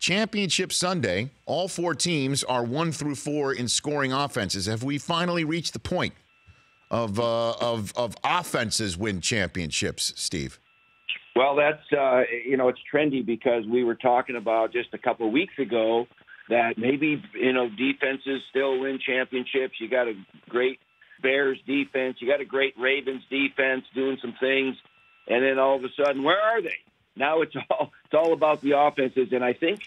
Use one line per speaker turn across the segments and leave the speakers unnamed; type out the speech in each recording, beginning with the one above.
Championship Sunday, all four teams are 1 through 4 in scoring offenses. Have we finally reached the point of offenses win championships, Steve?
Well, that's, it's trendy because we were talking about just a couple of weeks ago that maybe, defenses still win championships. You got a great Bears defense. You got a great Ravens defense doing some things. And then all of a sudden, where are they? Now it's all about the offenses. And I think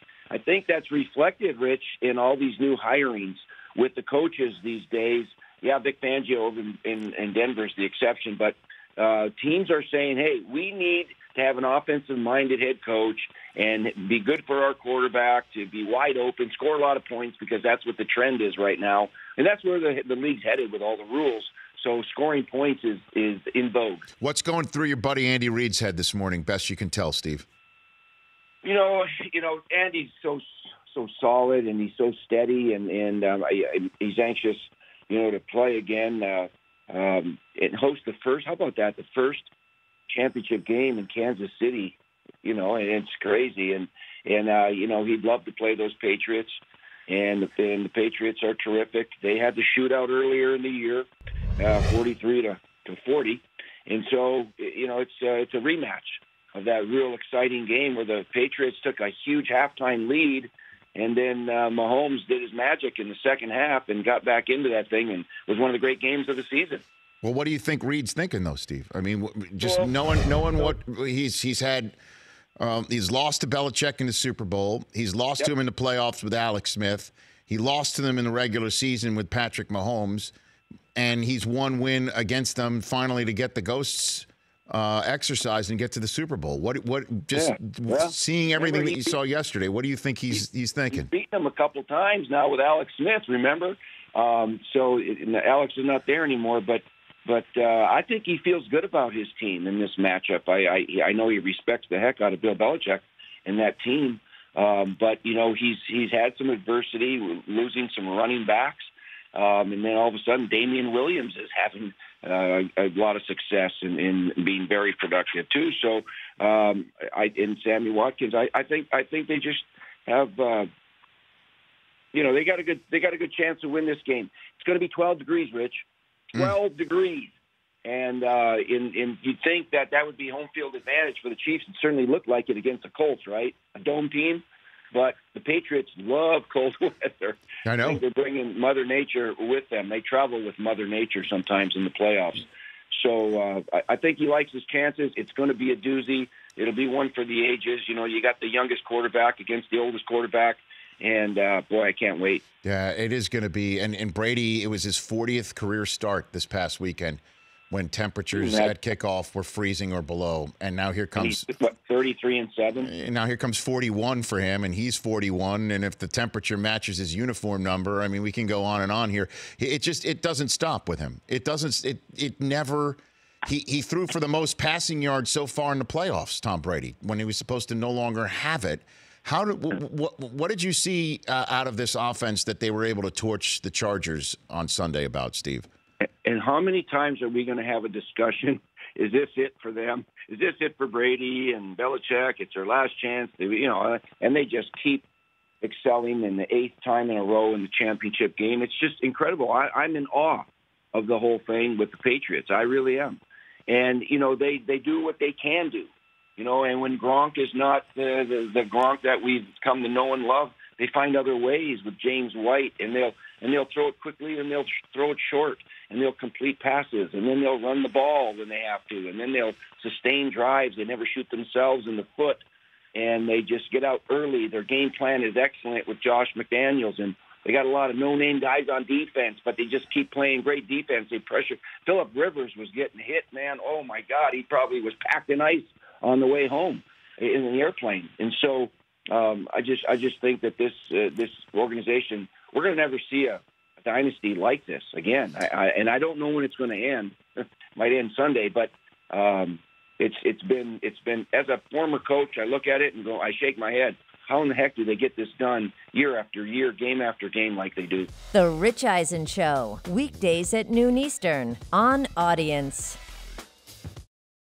that's reflected, Rich, in all these new hirings with the coaches these days. Yeah, Vic Fangio over in Denver is the exception. But teams are saying, hey, we need to have an offensive-minded head coach and be good for our quarterback, to be wide open, score a lot of points, because that's what the trend is right now. And that's where the league's headed with all the rules. So scoring points is in vogue. What's going through your buddy Andy Reid's head this morning, best you can tell, Steve? Andy's so solid, and he's so steady, and he's anxious, to play again and host the first championship game in Kansas City. And it's crazy, and he'd love to play those Patriots, and the Patriots are terrific. They had the shootout earlier in the year, 43-40, and so it's a rematch of that real exciting game where the Patriots took a huge halftime lead, and then Mahomes did his magic in the second half and got back into that thing, and was one of the great games of the season. Well, what do you think Reid's thinking, though, Steve? I mean, knowing what he's had. He's lost to Belichick in the Super Bowl. He's lost to him in the playoffs with Alex Smith. He lost to them in the regular season with Patrick Mahomes. And he's one win against them finally to get the ghosts exercised and get to the Super Bowl. Seeing everything that you saw yesterday, what do you think he's thinking? He's beaten them a couple times now with Alex Smith, remember? Alex is not there anymore, but I think he feels good about his team in this matchup. I know he respects the heck out of Bill Belichick and that team, but he's had some adversity, losing some running backs, and then all of a sudden Damian Williams is having a lot of success in being very productive too. So, and Sammy Watkins, I think they just have. They got a good chance to win this game. It's going to be 12 degrees, Rich. 12 degrees. And you'd think that would be home field advantage for the Chiefs. It certainly looked like it against the Colts, right? A dome team. But the Patriots love cold weather. I know. I think they're bringing Mother Nature with them. They travel with Mother Nature sometimes in the playoffs. So I think he likes his chances. It's going to be a doozy. It'll be one for the ages. You got the youngest quarterback against the oldest quarterback. And, boy, I can't wait. Yeah, it is going to be. And Brady, it was his 40th career start this past weekend when temperatures at kickoff were freezing or below. And now here comes 33-7. Now here comes 41 for him, and he's 41. And if the temperature matches his uniform number, I mean, we can go on and on here. It doesn't stop with him. It doesn't. It never. He threw for the most passing yards so far in the playoffs, Tom Brady, when he was supposed to no longer have it. What did you see out of this offense that they were able to torch the Chargers on Sunday about, Steve? And how many times are we going to have a discussion? Is this it for them? Is this it for Brady and Belichick? It's their last chance. And they just keep excelling in the 8th time in a row in the championship game. It's just incredible. I'm in awe of the whole thing with the Patriots. I really am. And, they do what they can do. And when Gronk is not the Gronk that we've come to know and love, they find other ways with James White, and they'll throw it quickly, and they'll throw it short, and they'll complete passes, and then they'll run the ball when they have to, and then they'll sustain drives. They never shoot themselves in the foot, and they just get out early. Their game plan is excellent with Josh McDaniels, and they got a lot of no-name guys on defense, but they just keep playing great defense. They pressure. Phillip Rivers was getting hit, man. Oh, my God. He probably was packed in ice on the way home in the airplane. And so I just think that this organization, we're going to never see a dynasty like this again. And I don't know when it's going to end. It might end Sunday, but it's been as a former coach, I look at it and I shake my head. How in the heck do they get this done year after year, game after game like they do?
The Rich Eisen Show, weekdays at noon Eastern on Audience.